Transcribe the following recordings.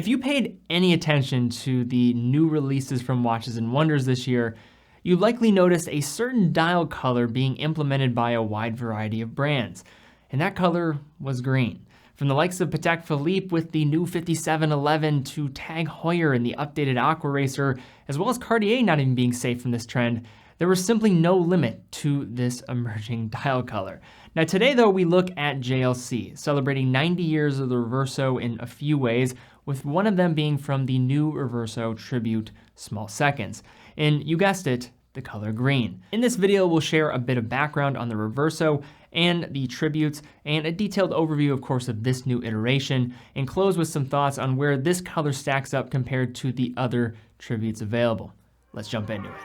If you paid any attention to the new releases from Watches and Wonders this year, you likely noticed a certain dial color being implemented by a wide variety of brands, and that color was green. From the likes of Patek Philippe with the new 5711 to Tag Heuer and the updated Aqua Racer, as well as Cartier not even being safe from this trend, there was simply no limit to this emerging dial color. Now today though, we look at JLC, celebrating 90 years of the Reverso in a few ways, with one of them being from the new Reverso Tribute Small Seconds. And you guessed it, the color green. In this video, we'll share a bit of background on the Reverso and the tributes, and a detailed overview, of course, of this new iteration, and close with some thoughts on where this color stacks up compared to the other tributes available. Let's jump into it.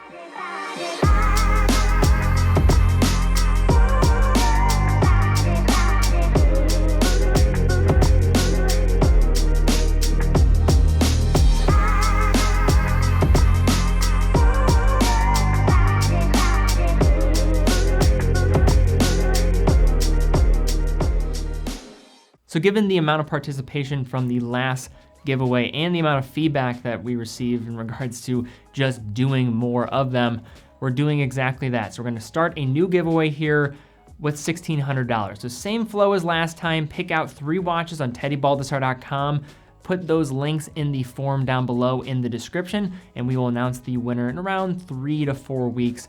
So given the amount of participation from the last giveaway and the amount of feedback that we received in regards to just doing more of them, we're doing exactly that. So we're gonna start a new giveaway here with $1,600. So same flow as last time, pick out 3 watches on teddybaldassarre.com, put those links in the form down below in the description, and we will announce the winner in around 3 to 4 weeks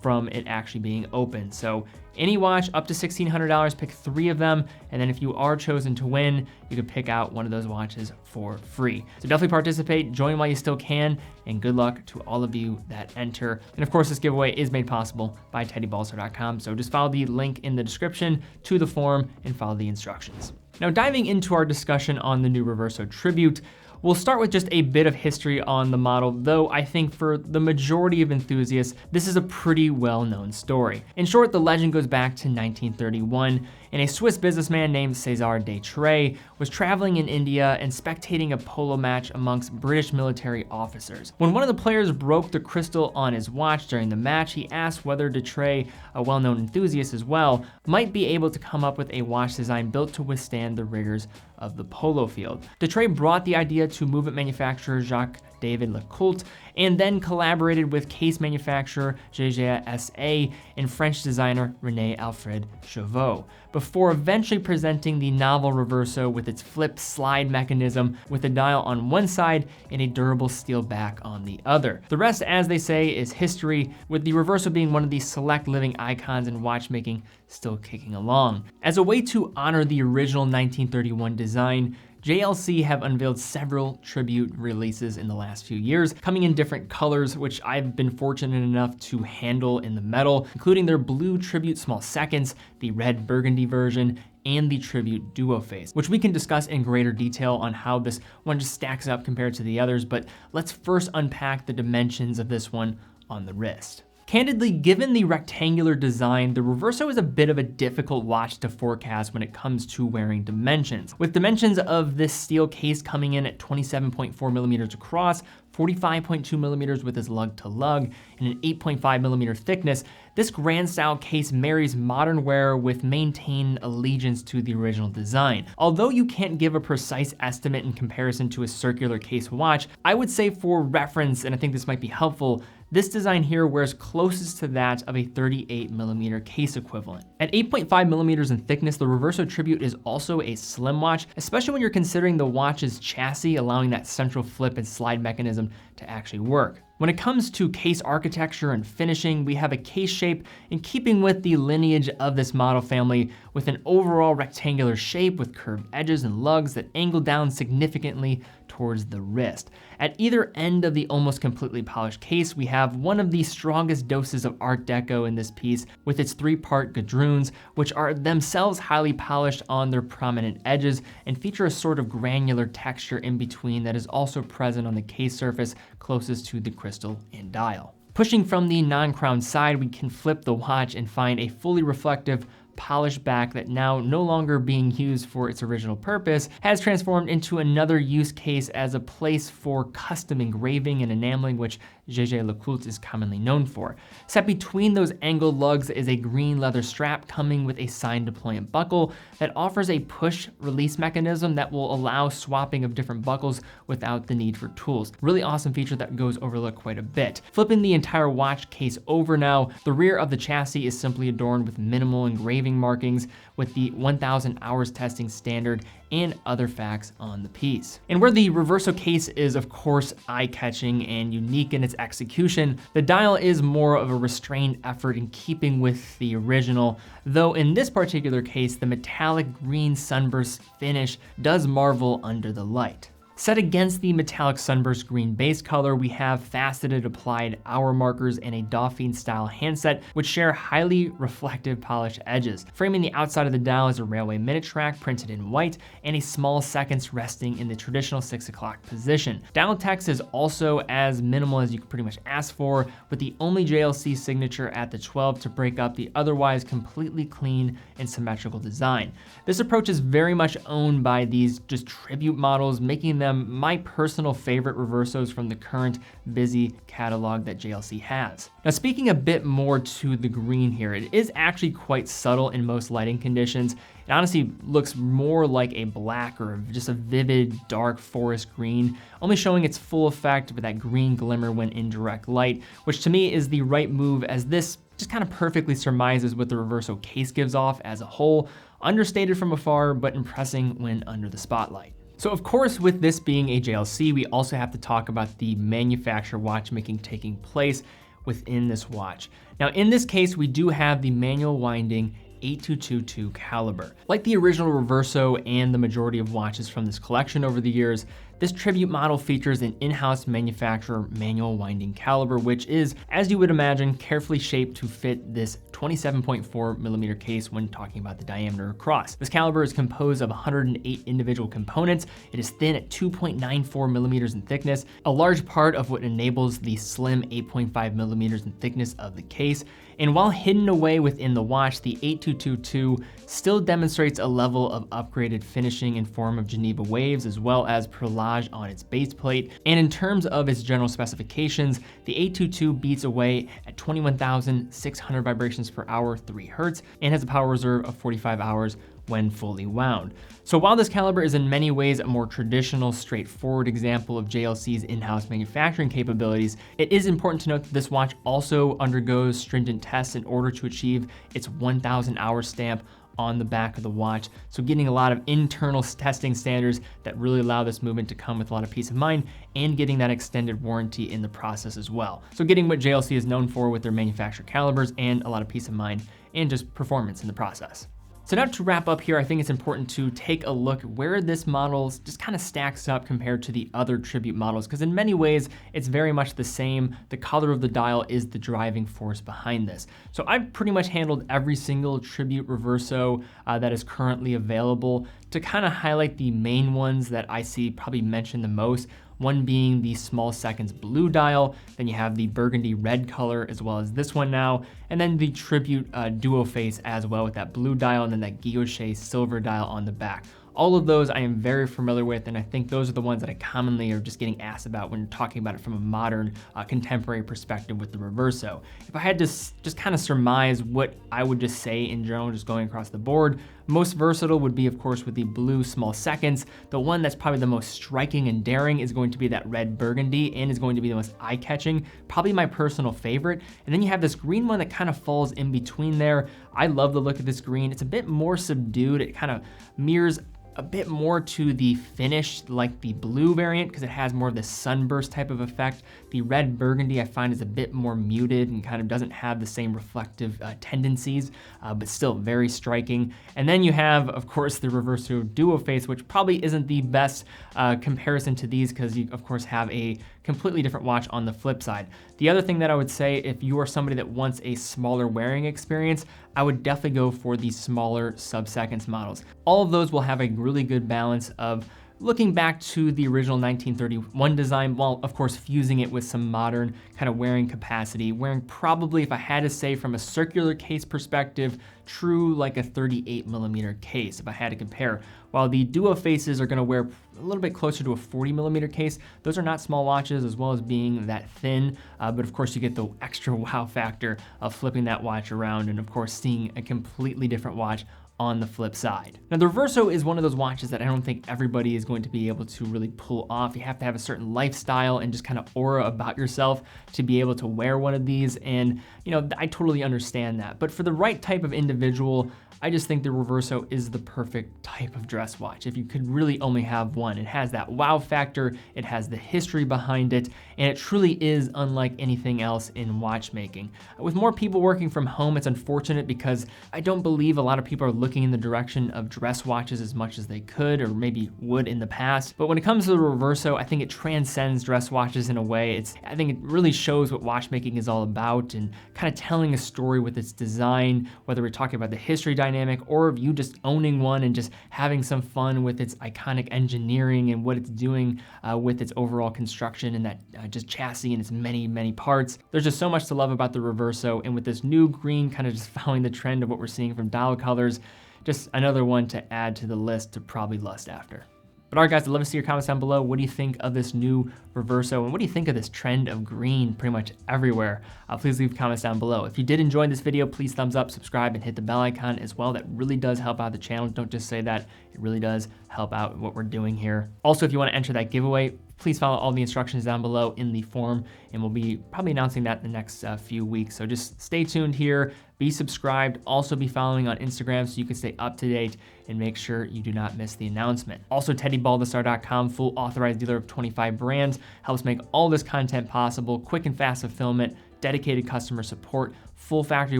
from it actually being open. So any watch up to $1,600, pick 3 of them, and then if you are chosen to win, you can pick out one of those watches for free. So definitely participate, join while you still can, and good luck to all of you that enter. And of course, this giveaway is made possible by teddybaldassarre.com, so just follow the link in the description to the form and follow the instructions. Now diving into our discussion on the new Reverso Tribute, we'll start with just a bit of history on the model, though I think for the majority of enthusiasts, this is a pretty well-known story. In short, the legend goes back to 1931, and a Swiss businessman named César de Tray was traveling in India and spectating a polo match amongst British military officers. When one of the players broke the crystal on his watch during the match, he asked whether de Tray, a well-known enthusiast as well, might be able to come up with a watch design built to withstand the rigors of the polo field. De Tray brought the idea to movement manufacturer Jaeger-LeCoultre, and then collaborated with case manufacturer JLC and French designer René-Alfred Chauveau, before eventually presenting the novel Reverso with its flip slide mechanism with a dial on one side and a durable steel back on the other. The rest, as they say, is history, with the Reverso being one of the select living icons in watchmaking still kicking along. As a way to honor the original 1931 design, JLC have unveiled several tribute releases in the last few years, coming in different colors, which I've been fortunate enough to handle in the metal, including their blue Tribute Small Seconds, the red burgundy version, and the Tribute Duo Face, which we can discuss in greater detail on how this one just stacks up compared to the others, but let's first unpack the dimensions of this one on the wrist. Candidly, given the rectangular design, the Reverso is a bit of a difficult watch to forecast when it comes to wearing dimensions. With dimensions of this steel case coming in at 27.4 millimeters across, 45.2 millimeters with its lug to lug, and an 8.5 millimeter thickness, this grand style case marries modern wear with maintained allegiance to the original design. Although you can't give a precise estimate in comparison to a circular case watch, I would say for reference, and I think this might be helpful, this design here wears closest to that of a 38 millimeter case equivalent. At 8.5 millimeters in thickness, the Reverso Tribute is also a slim watch, especially when you're considering the watch's chassis, allowing that central flip and slide mechanism to actually work. When it comes to case architecture and finishing, we have a case shape in keeping with the lineage of this model family, with an overall rectangular shape with curved edges and lugs that angle down significantly towards the wrist. At either end of the almost completely polished case, we have one of the strongest doses of Art Deco in this piece, with its 3-part gadroons, which are themselves highly polished on their prominent edges and feature a sort of granular texture in between that is also present on the case surface closest to the crystal and dial. Pushing from the non-crown side, we can flip the watch and find a fully reflective polished back that now no longer being used for its original purpose has transformed into another use case as a place for custom engraving and enameling, which Jaeger-LeCoultre is commonly known for. Set between those angled lugs is a green leather strap coming with a sign deployment buckle that offers a push release mechanism that will allow swapping of different buckles without the need for tools. Really awesome feature that goes overlooked quite a bit. Flipping the entire watch case over now, the rear of the chassis is simply adorned with minimal engraving markings with the 1000 hours testing standard and other facts on the piece. And where the Reverso case is of course eye-catching and unique in its execution, the dial is more of a restrained effort in keeping with the original, though in this particular case, the metallic green sunburst finish does marvel under the light. Set against the metallic sunburst green base color, we have faceted applied hour markers and a Dauphine style handset, which share highly reflective polished edges. Framing the outside of the dial is a railway minute track printed in white and a small seconds resting in the traditional 6 o'clock position. Dial text is also as minimal as you could pretty much ask for, with the only JLC signature at the 12 to break up the otherwise completely clean and symmetrical design. This approach is very much owned by these just tribute models, making them my personal favorite Reversos from the current busy catalog that JLC has. Now, speaking a bit more to the green here, it is actually quite subtle in most lighting conditions. It honestly looks more like a black or just a vivid dark forest green, only showing its full effect with that green glimmer when in direct light, which to me is the right move, as this just kind of perfectly surmises what the Reverso case gives off as a whole, understated from afar, but impressing when under the spotlight. So of course, with this being a JLC, we also have to talk about the manufacturer watchmaking taking place within this watch. Now in this case, we do have the manual winding 8222 caliber. Like the original Reverso and the majority of watches from this collection over the years, this tribute model features an in-house manufacturer manual winding caliber, which is, as you would imagine, carefully shaped to fit this 27.4 millimeter case when talking about the diameter across. This caliber is composed of 108 individual components. It is thin at 2.94 millimeters in thickness, a large part of what enables the slim 8.5 millimeters in thickness of the case. And while hidden away within the watch, the 8222 still demonstrates a level of upgraded finishing in form of Geneva waves, as well as perlage on its base plate. And in terms of its general specifications, the 822 beats away at 21,600 vibrations per hour, 3 Hertz, and has a power reserve of 45 hours when fully wound. So while this caliber is in many ways a more traditional, straightforward example of JLC's in-house manufacturing capabilities, it is important to note that this watch also undergoes stringent tests in order to achieve its 1,000 hour stamp on the back of the watch. So getting a lot of internal testing standards that really allow this movement to come with a lot of peace of mind, and getting that extended warranty in the process as well. So getting what JLC is known for with their manufacturer calibers and a lot of peace of mind and just performance in the process. So now to wrap up here, I think it's important to take a look where this model just kind of stacks up compared to the other tribute models, because in many ways, it's very much the same. The color of the dial is the driving force behind this. So I've pretty much handled every single tribute Reverso that is currently available to kind of highlight the main ones that I see probably mentioned the most. One being the Small Seconds blue dial, then you have the burgundy red color as well as this one now, and then the Tribute duo face as well with that blue dial and then that guilloche silver dial on the back. All of those I am very familiar with, and I think those are the ones that I commonly are just getting asked about when talking about it from a modern, contemporary perspective with the Reverso. If I had to just kind of surmise what I would just say in general, just going across the board, most versatile would be, of course, with the blue Small Seconds. The one that's probably the most striking and daring is going to be that red burgundy and is going to be the most eye-catching, probably my personal favorite. And then you have this green one that kind of falls in between there. I love the look of this green. It's a bit more subdued. It kind of mirrors a bit more to the finish like the blue variant because it has more of the sunburst type of effect. The red burgundy I find is a bit more muted and kind of doesn't have the same reflective tendencies, but still very striking. And then you have, of course, the Reverso duo face, which probably isn't the best comparison to these because you, of course, have a completely different watch on the flip side. The other thing that I would say, if you are somebody that wants a smaller wearing experience, I would definitely go for the smaller sub-seconds models. All of those will have a really good balance of looking back to the original 1931 design, while of course fusing it with some modern kind of wearing capacity, wearing probably, if I had to say from a circular case perspective, true like a 38mm case, if I had to compare. While the Duo faces are gonna wear a little bit closer to a 40mm case, those are not small watches, as well as being that thin, but of course you get the extra wow factor of flipping that watch around and of course seeing a completely different watch on the flip side. Now, the Reverso is one of those watches that I don't think everybody is going to be able to really pull off. You have to have a certain lifestyle and just kind of aura about yourself to be able to wear one of these. And, you know, I totally understand that. But for the right type of individual, I just think the Reverso is the perfect type of dress watch. If you could really only have one, it has that wow factor, it has the history behind it, and it truly is unlike anything else in watchmaking. With more people working from home, it's unfortunate because I don't believe a lot of people are looking in the direction of dress watches as much as they could or maybe would in the past. But when it comes to the Reverso, I think it transcends dress watches in a way. I think it really shows what watchmaking is all about and kind of telling a story with its design, whether we're talking about the history dynamic or you just owning one and just having some fun with its iconic engineering and what it's doing with its overall construction and that just chassis and its many, many parts. There's just so much to love about the Reverso, and with this new green kind of just following the trend of what we're seeing from dial colors, just another one to add to the list to probably lust after. But all right, guys, I'd love to see your comments down below. What do you think of this new Reverso? And what do you think of this trend of green pretty much everywhere? Please leave comments down below. If you did enjoy this video, please thumbs up, subscribe, and hit the bell icon as well. That really does help out the channel. Don't just say that. It really does help out what we're doing here. Also, if you want to enter that giveaway, please follow all the instructions down below in the form, and we'll be probably announcing that in the next few weeks. So just stay tuned here, be subscribed, also be following on Instagram so you can stay up to date and make sure you do not miss the announcement. Also, TeddyBaldassarre.com, full authorized dealer of 25 brands, helps make all this content possible, quick and fast fulfillment, dedicated customer support, full factory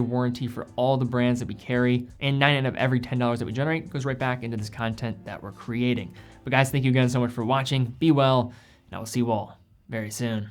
warranty for all the brands that we carry, and 9 out of every $10 that we generate goes right back into this content that we're creating. But guys, thank you again so much for watching. Be well, and I will see you all very soon.